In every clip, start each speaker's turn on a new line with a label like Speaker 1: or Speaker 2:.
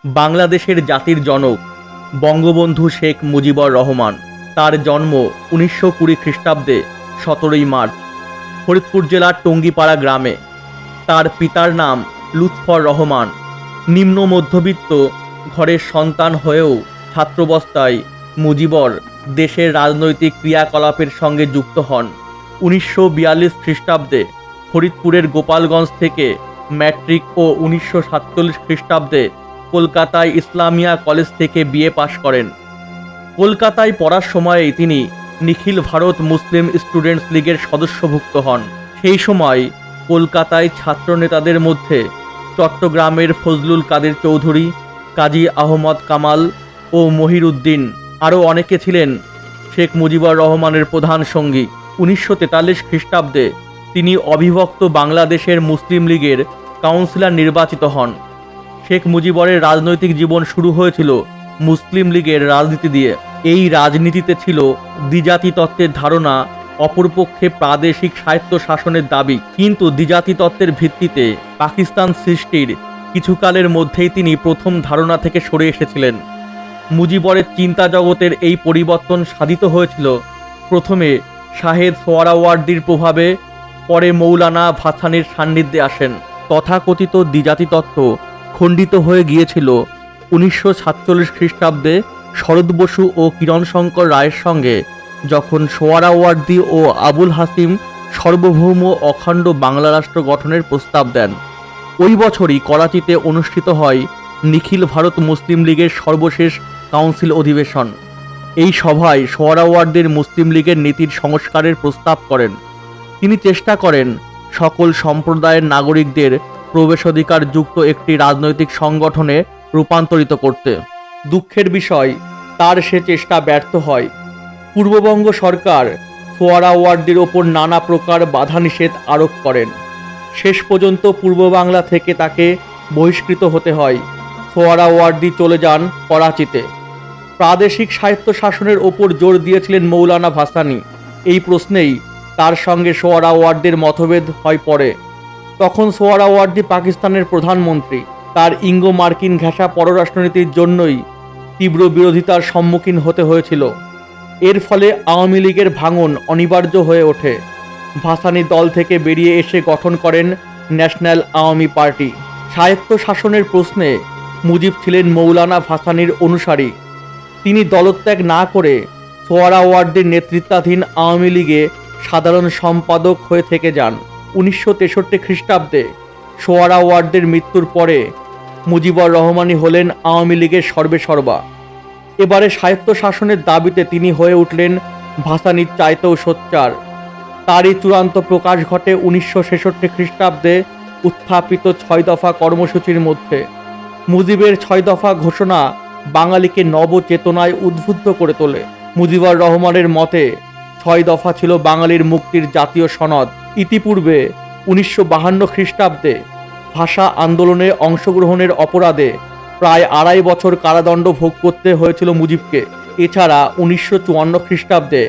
Speaker 1: বাংলাদেশের জাতির জনক বঙ্গবন্ধু শেখ মুজিবুর রহমান। তার জন্ম 1920 খ্রিস্টাব্দে 17 মার্চ ফরিদপুর জেলার টঙ্গিপাড়া গ্রামে। তার পিতার নাম লুৎফর রহমান। নিম্ন মধ্যবিত্ত ঘরের সন্তান হয়েও ছাত্রাবস্থায় মুজিবর দেশের রাজনৈতিক ক্রিয়াকলাপের সঙ্গে যুক্ত হন। 1942 খ্রিস্টাব্দে ফরিদপুরের গোপালগঞ্জ থেকে ম্যাট্রিক ও 1947 খ্রিস্টাব্দে কলকাতায় ইসলামিয়া কলেজ থেকে বিএ পাশ করেন। কলকাতায় পড়ার সময়েই তিনি নিখিল ভারত মুসলিম স্টুডেন্টস লীগের সদস্যভুক্ত হন। সেই সময় কলকাতায় ছাত্র নেতাদের মধ্যে চট্টগ্রামের ফজলুল কাদের চৌধুরী, কাজী আহমদ কামাল ও মহির উদ্দিন আরও অনেকে ছিলেন শেখ মুজিবুর রহমানের প্রধান সঙ্গী। 1943 খ্রিস্টাব্দে তিনি অবিভক্ত বাংলাদেশের মুসলিম লীগের কাউন্সিলর নির্বাচিত হন। শেখ মুজিবরের রাজনৈতিক জীবন শুরু হয়েছিল মুসলিম লীগের রাজনীতি দিয়ে। এই রাজনীতিতে ছিল দ্বিজাতি তত্ত্বের ধারণা, অপরপক্ষে প্রাদেশিক স্বায়ত্ত শাসনের দাবি। কিন্তু দ্বিজাতি তত্ত্বের ভিত্তিতে পাকিস্তান সৃষ্টির কিছুকালের মধ্যেই তিনি প্রথম ধারণা থেকে সরে এসেছিলেন। মুজিবরের চিন্তা জগতের এই পরিবর্তন সাধিত হয়েছিল প্রথমে শাহেদ সোহরাওয়ার্দীর প্রভাবে, পরে মৌলানা ভাসানীর সান্নিধ্যে আসেন। তথাকথিত দ্বিজাতি তত্ত্ব খণ্ডিত হয়ে গিয়েছিল 1947 খ্রিস্টাব্দে শরৎ বসু ও কিরণ শঙ্কর রায়ের সঙ্গে, যখন সোহরাওয়ার্দী ও আবুল হাসিম সার্বভৌম অখণ্ড বাংলা রাষ্ট্র গঠনের প্রস্তাব দেন। ওই বছরই করাচিতে অনুষ্ঠিত হয় নিখিল ভারত মুসলিম লীগের সর্বশেষ কাউন্সিল অধিবেশন। এই সভায় সোহরাওয়ার্দীর মুসলিম লীগের নীতির সংস্কারের প্রস্তাব করেন। তিনি চেষ্টা করেন সকল সম্প্রদায়ের নাগরিকদের প্রবেশাধিকার যুক্ত একটি রাজনৈতিক সংগঠনে রূপান্তরিত করতে। দুঃখের বিষয়, তার সে চেষ্টা ব্যর্থ হয়। পূর্ববঙ্গ সরকার সোহরাওয়ার্দীর ওপর নানা প্রকার বাধা নিষেধ আরোপ করেন। শেষ পর্যন্ত পূর্ব বাংলা থেকে তাকে বহিষ্কৃত হতে হয়। সোহরাওয়ার্দী চলে যান করাচিতে। প্রাদেশিক স্বায়ত্ত শাসনের ওপর জোর দিয়েছিলেন মৌলানা ভাসানী। এই প্রশ্নেই তার সঙ্গে সোহরাওয়ার্দীর মতভেদ হয় পড়ে। তখন সোহরাওয়ার্দী পাকিস্তানের প্রধানমন্ত্রী। তার ইঙ্গো মার্কিন ঘেঁষা পররাষ্ট্রনীতির জন্যই তীব্র বিরোধিতার সম্মুখীন হতে হয়েছিল। এর ফলে আওয়ামী লীগের ভাঙন অনিবার্য হয়ে ওঠে। ভাসানী দল থেকে বেরিয়ে এসে গঠন করেন ন্যাশনাল আওয়ামী পার্টি। স্বায়ত্ত শাসনের প্রশ্নে মুজিব ছিলেন মৌলানা ভাসানীর অনুসারী। তিনি দলত্যাগ না করে সোহরাওয়ার্দীর নেতৃত্বাধীন আওয়ামী লীগে সাধারণ সম্পাদক হয়ে থেকে যান। 1963 খ্রিস্টাব্দে সোহরাওয়ার্দীর মৃত্যুর পরে মুজিবুর রহমানই হলেন আওয়ামী লীগের সর্বেসর্বা। এবারে স্বায়ত্ত শাসনের দাবিতে তিনি হয়ে উঠলেন ভাসানীর চাইতেও সোচ্চার। তারই চূড়ান্ত প্রকাশ ঘটে 1966 খ্রিস্টাব্দে উত্থাপিত 6 দফা কর্মসূচির মধ্যে। মুজিবের 6 দফা ঘোষণা বাঙালিকে নবচেতনায় উদ্বুদ্ধ করে তোলে। মুজিবুর রহমানের মতে 6 দফা ছিল বাঙালির মুক্তির জাতীয় সনদ। ইতিপূর্বে 1952 খ্রিস্টাব্দে ভাষা আন্দোলনে অংশগ্রহণের অপরাধে প্রায় 2.5 বছর কারাদণ্ড ভোগ করতে হয়েছিল মুজিবকে। এছাড়া 1954 খ্রিস্টাব্দে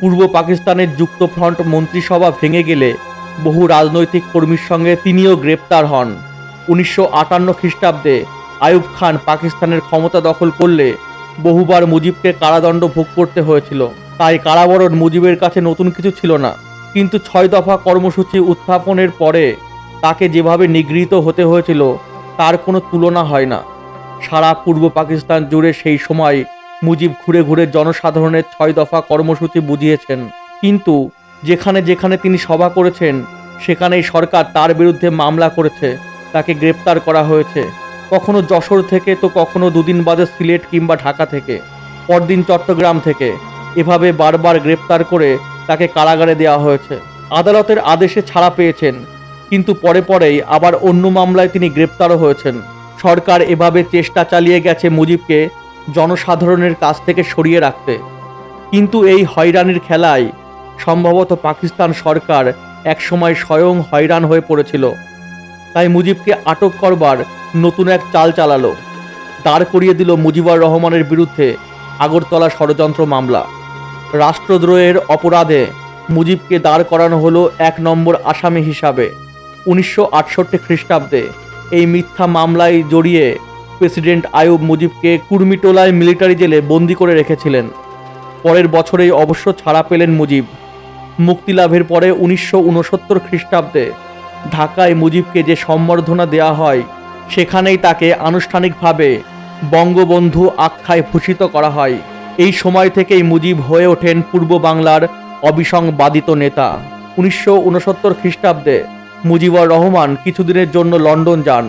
Speaker 1: পূর্ব পাকিস্তানের যুক্তফ্রন্ট মন্ত্রিসভা ভেঙে গেলে বহু রাজনৈতিক কর্মীর সঙ্গে তিনিও গ্রেপ্তার হন। 1958 খ্রিস্টাব্দে আইয়ুব খান পাকিস্তানের ক্ষমতা দখল করলে বহুবার মুজিবকে কারাদণ্ড ভোগ করতে হয়েছিল। তাই কারাবরণ মুজিবের কাছে নতুন কিছু ছিল না। কিন্তু 6 দফা কর্মসূচি উত্থাপনের পরে তাকে যেভাবে নিগৃহীত হতে হয়েছিল তার কোনো তুলনা হয় না। সারা পূর্ব পাকিস্তান জুড়ে সেই সময় মুজিব ঘুরে ঘুরে জনসাধারণের 6 দফা কর্মসূচি বুঝিয়েছেন। কিন্তু যেখানে যেখানে তিনি সভা করেছেন সেখানেই সরকার তার বিরুদ্ধে মামলা করেছে, তাকে গ্রেপ্তার করা হয়েছে। কখনো যশোর থেকে, তো কখনো দুদিন বাদে সিলেট কিংবা ঢাকা থেকে, পরদিন চট্টগ্রাম থেকে। এভাবে বারবার গ্রেপ্তার করে তাকে কারাগারে দেওয়া হয়েছে। আদালতের আদেশে ছাড়া পেয়েছেন, কিন্তু পরে পরেই আবার অন্য মামলায় তিনি গ্রেপ্তারও হয়েছেন। সরকার এভাবে চেষ্টা চালিয়ে গেছে মুজিবকে জনসাধারণের কাছ থেকে সরিয়ে রাখতে। কিন্তু এই হয়রানির খেলায় সম্ভবত পাকিস্তান সরকার একসময় স্বয়ং হয়রান হয়ে পড়েছিল। তাই মুজিবকে আটক করবার নতুন এক চাল চালালো। দাঁড় করিয়ে দিল মুজিবুর রহমানের বিরুদ্ধে আগরতলা ষড়যন্ত্র মামলা। রাষ্ট্রদ্রোহের অপরাধে মুজিবকে দাঁড় করানো হলো 1 নম্বর আসামি হিসাবে। 1968 খ্রিস্টাব্দে এই মিথ্যা মামলায় জড়িয়ে প্রেসিডেন্ট আইয়ুব মুজিবকে কুর্মিটোলায় মিলিটারি জেলে বন্দি করে রেখেছিলেন। পরের বছরেই অবশ্য ছাড়া পেলেন মুজিব। মুক্তি লাভের পরে 1969 খ্রিস্টাব্দে ঢাকায় মুজিবকে যে সম্বর্ধনা দেওয়া হয়, সেখানেই তাকে আনুষ্ঠানিকভাবে বঙ্গবন্ধু আখ্যায় ভূষিত করা হয়। এই সময় থেকেই মুজিব হয়ে ওঠেন পূর্ব বাংলার অবিসংবাদিত নেতা। 1969 খ্রিস্টাব্দে মুজিবুর রহমান কিছুদিনের জন্য লন্ডন যান।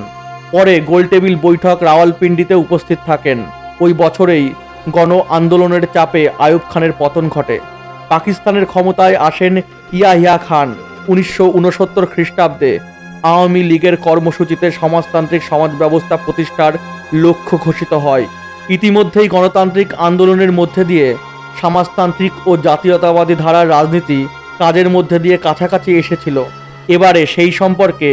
Speaker 1: পরে গোলটেবিল বৈঠক রাওয়ালপিন্ডিতে উপস্থিত থাকেন। ওই বছরেই গণ আন্দোলনের চাপে আইয়ুব খানের পতন ঘটে। পাকিস্তানের ক্ষমতায় আসেন ইয়াহিয়া খান। 1969 খ্রিস্টাব্দে আওয়ামী লীগের কর্মসূচিতে সমাজতান্ত্রিক সমাজ ব্যবস্থা প্রতিষ্ঠার লক্ষ্য ঘোষিত হয়। ইতিমধ্যেই গণতান্ত্রিক আন্দোলনের মধ্যে দিয়ে সমাজতান্ত্রিক ও জাতীয়তাবাদী ধারার রাজনীতি কাজের মধ্যে দিয়ে কাছাকাছি এসেছিল। এবারে সেই সম্পর্কে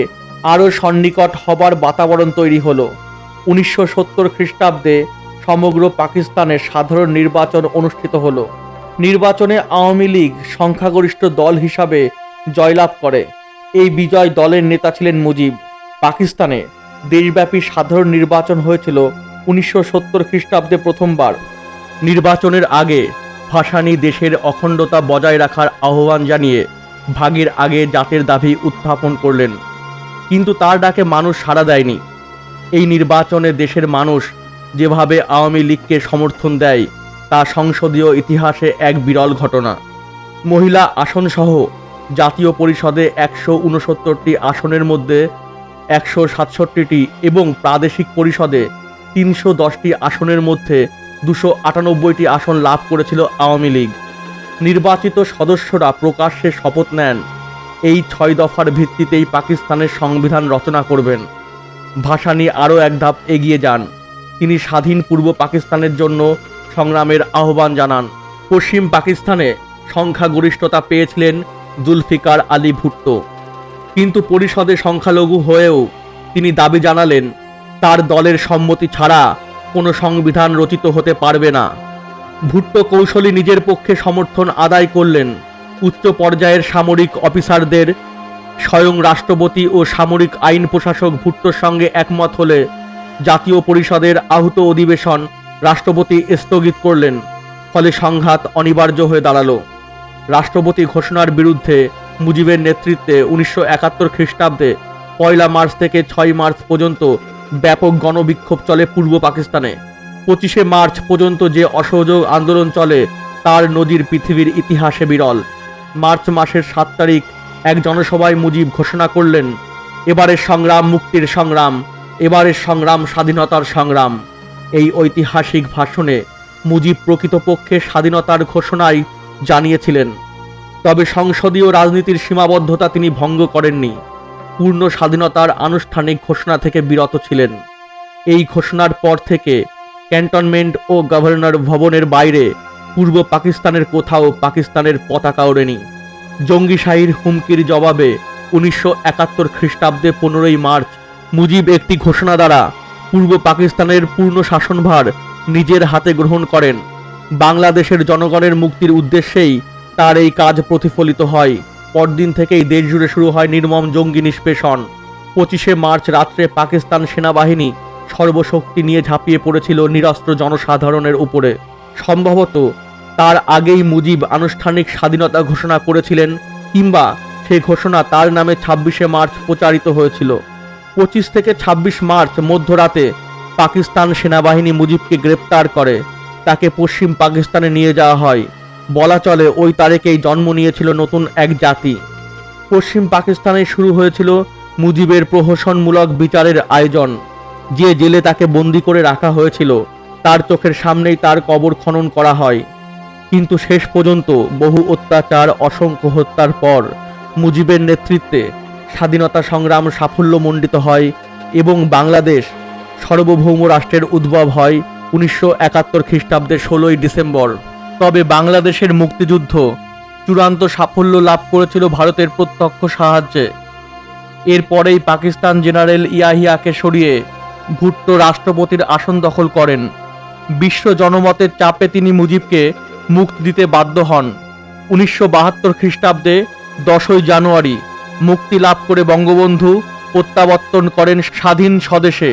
Speaker 1: আরও সন্নিকট হবার বাতাবরণ তৈরি হলো। 1970 খ্রিস্টাব্দে সমগ্র পাকিস্তানে সাধারণ নির্বাচন অনুষ্ঠিত হলো। নির্বাচনে আওয়ামী লীগ সংখ্যাগরিষ্ঠ দল হিসাবে জয়লাভ করে। এই বিজয় দলের নেতা ছিলেন মুজিব। পাকিস্তানে দেশব্যাপী সাধারণ নির্বাচন হয়েছিল 1970 খ্রিস্টাব্দে প্রথমবার। নির্বাচনের আগে ভাসানী দেশের অখণ্ডতা বজায় রাখার আহ্বান জানিয়ে ভাগের আগে জাতের দাবি উত্থাপন করলেন, কিন্তু তার ডাকে মানুষ সাড়া দেয়নি। এই নির্বাচনে দেশের মানুষ যেভাবে আওয়ামী লীগকে সমর্থন দেয় তা সংসদীয় ইতিহাসে এক বিরল ঘটনা। মহিলা আসনসহ জাতীয় পরিষদে 169টি আসনের মধ্যে 167টি এবং প্রাদেশিক পরিষদে 310টি আসনের মধ্যে 298টি আসন লাভ করেছিল আওয়ামী লীগ। নির্বাচিত সদস্যরা প্রকাশ্যে শপথ নেন এই 6 দফার ভিত্তিতেই পাকিস্তানের সংবিধান রচনা করবেন। ভাসানী আরও এক ধাপ এগিয়ে যান। তিনি স্বাধীন পূর্ব পাকিস্তানের জন্য সংগ্রামের আহ্বান জানান। পশ্চিম পাকিস্তানে সংখ্যাগরিষ্ঠতা পেয়েছিলেন জুলফিকার আলী ভুট্টো, কিন্তু পরিষদে সংখ্যালঘু হয়েও তিনি দাবি জানালেন তার দলের সম্মতি ছাড়া কোনো সংবিধান রচিত হতে পারবে না। ভুট্টো কৌশলী নিজের পক্ষে সমর্থন আদায় করলেন। উচ্চ পর্যায়ের সামরিক অফিসারদের স্বয়ং রাষ্ট্রপতি ও সামরিক আইন প্রশাসক ভুট্টোর সঙ্গে একমত হলে জাতীয় পরিষদের আহুত অধিবেশন রাষ্ট্রপতি স্থগিত করলেন। ফলে সংঘাত অনিবার্য হয়ে দাঁড়ালো। রাষ্ট্রপতি ঘোষণার বিরুদ্ধে মুজিবের নেতৃত্বে 1971 খ্রিস্টাব্দে 1 মার্চ থেকে 6 মার্চ পর্যন্ত ব্যাপক গণবিক্ষোভ চলে পূর্ব পাকিস্তানে। 25 মার্চ পর্যন্ত যে অসহযোগ আন্দোলন চলে তার নজির পৃথিবীর ইতিহাসে বিরল। মার্চ মাসের 7 তারিখ এক জনসভায় মুজিব ঘোষণা করলেন, এবারের সংগ্রাম মুক্তির সংগ্রাম, এবারের সংগ্রাম স্বাধীনতার সংগ্রাম। এই ঐতিহাসিক ভাষণে মুজিব প্রকৃতপক্ষে স্বাধীনতার ঘোষণাই জানিয়েছিলেন, তবে সংসদীয় রাজনীতির সীমাবদ্ধতা তিনি ভঙ্গ করেননি। পূর্ণ স্বাধীনতার আনুষ্ঠানিক ঘোষণা থেকে বিরত ছিলেন। এই ঘোষণার পর থেকে ক্যান্টনমেন্ট ও গভর্নর ভবনের বাইরে পূর্ব পাকিস্তানের কোথাও পাকিস্তানের পতাকা ওড়েনি। জঙ্গিশাহির হুমকির জবাবে 1971 খ্রিস্টাব্দে 15 মার্চ মুজিব একটি ঘোষণা দ্বারা পূর্ব পাকিস্তানের পূর্ণ শাসনভার নিজের হাতে গ্রহণ করেন। বাংলাদেশের জনগণের মুক্তির উদ্দেশ্যেই তার এই কাজ প্রতিফলিত হয়। পরদিন থেকেই দেশ জুড়ে শুরু হয় নির্মম জঙ্গি নিষ্পেষণ। 25 মার্চ রাত্রে পাকিস্তান সেনাবাহিনী সর্বশক্তি নিয়ে ঝাঁপিয়ে পড়েছিল নিরস্ত্র জনসাধারণের উপরে। সম্ভবত তার আগেই মুজিব আনুষ্ঠানিক স্বাধীনতা ঘোষণা করেছিলেন, কিংবা সেই ঘোষণা তার নামে 26 মার্চ প্রচারিত হয়েছিল। 25 থেকে 26 মার্চ মধ্যরাতে পাকিস্তান সেনাবাহিনী মুজিবকে গ্রেপ্তার করে তাকে পশ্চিম পাকিস্তানে নিয়ে যাওয়া হয়। বলা চলে ওই তারিখেই জন্ম নিয়েছিল নতুন এক জাতি। পশ্চিম পাকিস্তানে শুরু হয়েছিল মুজিবের প্রহসনমূলক বিচারের আয়োজন। যে জেলে তাকে বন্দি করে রাখা হয়েছিল তার চোখের সামনেই তার কবর খনন করা হয়। কিন্তু শেষ পর্যন্ত বহু অত্যাচার, অসংখ্য হত্যার পর মুজিবের নেতৃত্বে স্বাধীনতা সংগ্রাম সাফল্যমণ্ডিত হয় এবং বাংলাদেশ সার্বভৌম রাষ্ট্রের উদ্ভব হয় 1971 খ্রিস্টাব্দের 16 ডিসেম্বর। তবে বাংলাদেশের মুক্তিযুদ্ধ চূড়ান্ত সাফল্য লাভ করেছিল ভারতের প্রত্যক্ষ সাহায্যে। এরপরেই পাকিস্তান জেনারেল ইয়াহিয়াকে সরিয়ে ভুট্টো রাষ্ট্রপতির আসন দখল করেন। বিশ্ব জনমতের চাপে তিনি মুজিবকে মুক্তি দিতে বাধ্য হন। 1972 খ্রিস্টাব্দে 10 জানুয়ারি মুক্তি লাভ করে বঙ্গবন্ধু প্রত্যাবর্তন করেন স্বাধীন স্বদেশে।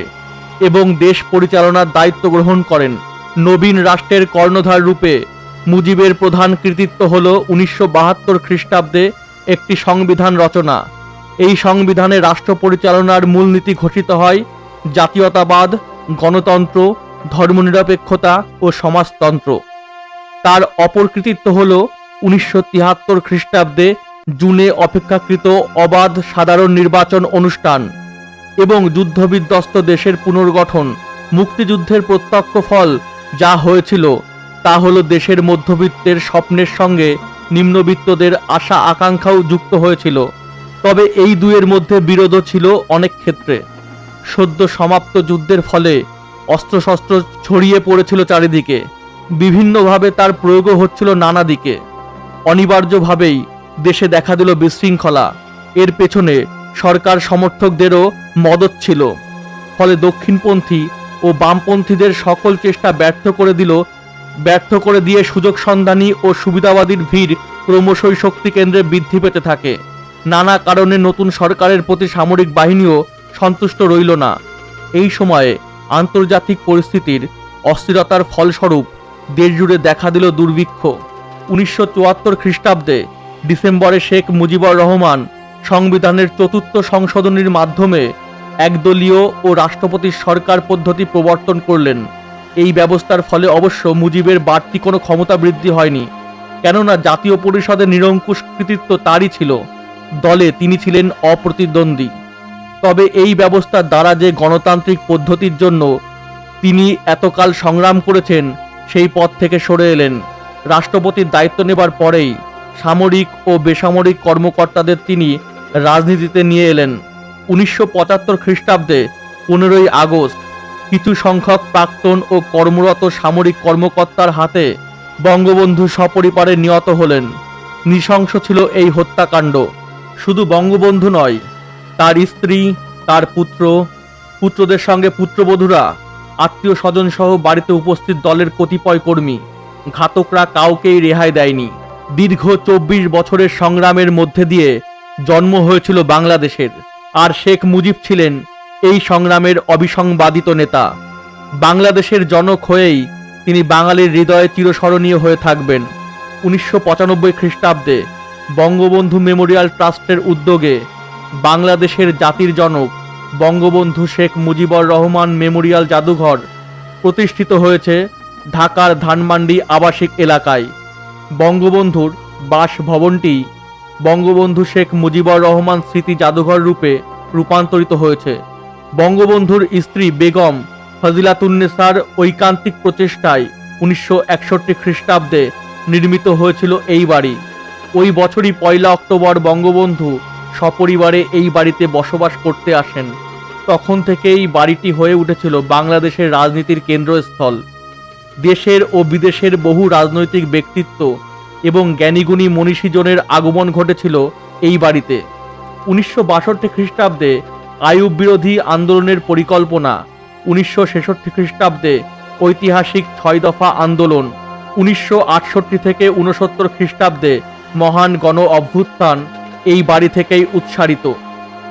Speaker 1: এবং দেশ পরিচালনার দায়িত্ব গ্রহণ করেন। নবীন রাষ্ট্রের কর্ণধার রূপে মুজিবের প্রধান কৃতিত্ব হল 1972 খ্রিস্টাব্দে একটি সংবিধান রচনা। এই সংবিধানে রাষ্ট্র পরিচালনার মূলনীতি ঘোষিত হয় জাতীয়তাবাদ, গণতন্ত্র, ধর্মনিরপেক্ষতা ও সমাজতন্ত্র। তার অপর কৃতিত্ব হল 1973 খ্রিস্টাব্দে জুনে অপেক্ষাকৃত অবাধ সাধারণ নির্বাচন অনুষ্ঠান এবং যুদ্ধবিধ্বস্ত দেশের পুনর্গঠন। মুক্তিযুদ্ধের প্রত্যক্ষ ফল যা হয়েছিল তা হল দেশের মধ্যবিত্তের স্বপ্নের সঙ্গে নিম্নবিত্তদের আশা আকাঙ্ক্ষাও যুক্ত হয়েছিল। তবে এই দুয়ের মধ্যে বিরোধও ছিল অনেক ক্ষেত্রে। সদ্য সমাপ্ত যুদ্ধের ফলে অস্ত্রশস্ত্র ছড়িয়ে পড়েছিল চারিদিকে, বিভিন্নভাবে তার প্রয়োগও হচ্ছিল নানা দিকে। অনিবার্যভাবেই দেশে দেখা দিল বিশৃঙ্খলা। এর পেছনে সরকার সমর্থকদেরও মদত ছিল। ফলে দক্ষিণপন্থী ও বামপন্থীদের সকল চেষ্টা ব্যর্থ করে দিয়ে সুযোগ সন্ধানী ও সুবিধাবাদীর ভিড় ক্রমশই শক্তি কেন্দ্রে বৃদ্ধি পেতে থাকে। নানা কারণে নতুন সরকারের প্রতি সামরিক বাহিনীও সন্তুষ্ট রইল না। এই সময়ে আন্তর্জাতিক পরিস্থিতির অস্থিরতার ফলস্বরূপ দেশজুড়ে দেখা দিল দুর্ভিক্ষ। 1974 খ্রিস্টাব্দে ডিসেম্বরে শেখ মুজিবুর রহমান সংবিধানের 4র্থ সংশোধনীর মাধ্যমে একদলীয় ও রাষ্ট্রপতির সরকার পদ্ধতি প্রবর্তন করলেন। এই ব্যবস্থার ফলে অবশ্য মুজিবের বাড়তি কোনো ক্ষমতা বৃদ্ধি হয়নি, কেননা জাতীয় পরিষদের নিরঙ্কুশ কৃতিত্ব তারই ছিল। দলে তিনি ছিলেন অপ্রতিদ্বন্দ্বী। তবে এই ব্যবস্থার দ্বারা যে গণতান্ত্রিক পদ্ধতির জন্য তিনি এতকাল সংগ্রাম করেছেন সেই পথ থেকে সরে এলেন। রাষ্ট্রপতির দায়িত্ব নেবার পরেই সামরিক ও বেসামরিক কর্মকর্তাদের তিনি রাজনীতিতে নিয়ে এলেন। 1975 খ্রিস্টাব্দে 15ই আগস্ট কিছু সংখ্যক প্রাক্তন ও কর্মরত সামরিক কর্মকর্তার হাতে বঙ্গবন্ধু সপরিবারে নিহত হলেন। নৃশংস ছিল এই হত্যাকাণ্ড। শুধু বঙ্গবন্ধু নয়, তার স্ত্রী, তার পুত্রদের সঙ্গে পুত্রবধূরা, আত্মীয় স্বজন সহ বাড়িতে উপস্থিত দলের কতিপয় কর্মী, ঘাতকরা কাউকেই রেহাই দেয়নি। দীর্ঘ 24 বছরের সংগ্রামের মধ্যে দিয়ে জন্ম হয়েছিল বাংলাদেশের, আর শেখ মুজিব ছিলেন এই সংগ্রামের অবিসংবাদিত নেতা। বাংলাদেশের জনক হয়েই তিনি বাঙালির হৃদয়ে চিরস্মরণীয় হয়ে থাকবেন। 1995 খ্রিস্টাব্দে বঙ্গবন্ধু মেমোরিয়াল ট্রাস্টের উদ্যোগে বাংলাদেশের জাতির জনক বঙ্গবন্ধু শেখ মুজিবুর রহমান মেমোরিয়াল জাদুঘর প্রতিষ্ঠিত হয়েছে ঢাকার ধানমন্ডি আবাসিক এলাকায়। বঙ্গবন্ধুর বাসভবনটি বঙ্গবন্ধু শেখ মুজিবুর রহমান স্মৃতি জাদুঘর রূপে রূপান্তরিত হয়েছে। বঙ্গবন্ধুর স্ত্রী বেগম ফজিলাতুন্নেসার ঐকান্তিক প্রচেষ্টায় 1961 খ্রিস্টাব্দে নির্মিত হয়েছিল এই বাড়ি। ওই বছরই 1 অক্টোবর বঙ্গবন্ধু সপরিবারে এই বাড়িতে বসবাস করতে আসেন। তখন থেকে এই বাড়িটি হয়ে উঠেছিল বাংলাদেশের রাজনীতির কেন্দ্রস্থল। দেশের ও বিদেশের বহু রাজনৈতিক ব্যক্তিত্ব এবং জ্ঞানীগুণী মনীষীজনের আগমন ঘটেছিল এই বাড়িতে। 1962 খ্রিস্টাব্দে আইয়ুব বিরোধী আন্দোলনের পরিকল্পনা, 1966 খ্রিস্টাব্দে ঐতিহাসিক 6 দফা আন্দোলন, 1968 থেকে 69 খ্রিস্টাব্দে মহান গণ অভ্যুত্থান এই বাড়ি থেকেই উৎসারিত।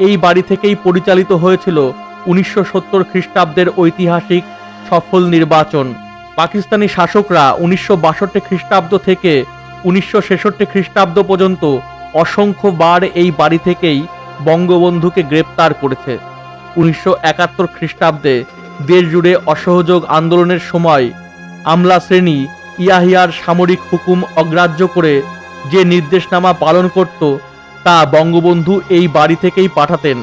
Speaker 1: এই বাড়ি থেকেই পরিচালিত হয়েছিল 1970 খ্রিস্টাব্দের ঐতিহাসিক সফল নির্বাচন। পাকিস্তানি শাসকরা 1962 খ্রিস্টাব্দ থেকে 1966 খ্রিস্টাব্দ পর্যন্ত অসংখ্যবার এই বাড়ি থেকেই বঙ্গবন্ধুকে গ্রেপ্তার করেছে। 1971 খ্রিস্টাব্দে দেশ জুড়ে অসহযোগ আন্দোলনের সময় আমলা শ্রেণী ইয়াহিয়ার সামরিক হুকুম অগ্রাহ্য করে যে নির্দেশনামা পালন করত তা বঙ্গবন্ধু এই বাড়ি থেকেই পাঠাতেন।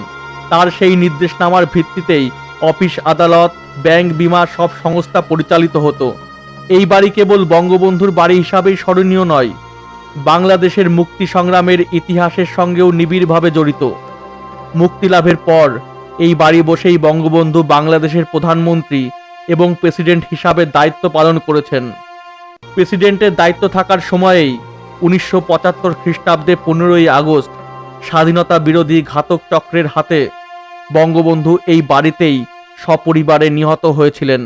Speaker 1: তার সেই নির্দেশনামার ভিত্তিতেই অফিস, আদালত, ব্যাংক, বিমা সব সংস্থা পরিচালিত হতো। এই বাড়ি কেবল বঙ্গবন্ধুর বাড়ি হিসাবেই স্মরণীয় নয়, বাংলাদেশের মুক্তি সংগ্রামের ইতিহাসের সঙ্গেও নিবিড়ভাবে জড়িত। মুক্তিলাভের পর এই বাড়ি বসেই বঙ্গবন্ধু বাংলাদেশের প্রধানমন্ত্রী এবং প্রেসিডেন্ট হিসাবে দায়িত্ব পালন করেছেন। প্রেসিডেন্টের দায়িত্ব থাকার সময়েই 1975 খ্রিস্টাব্দে 15ই আগস্ট স্বাধীনতা বিরোধী ঘাতক চক্রের হাতে বঙ্গবন্ধু এই বাড়িতেই সপরিবারে নিহত হয়েছিলেন।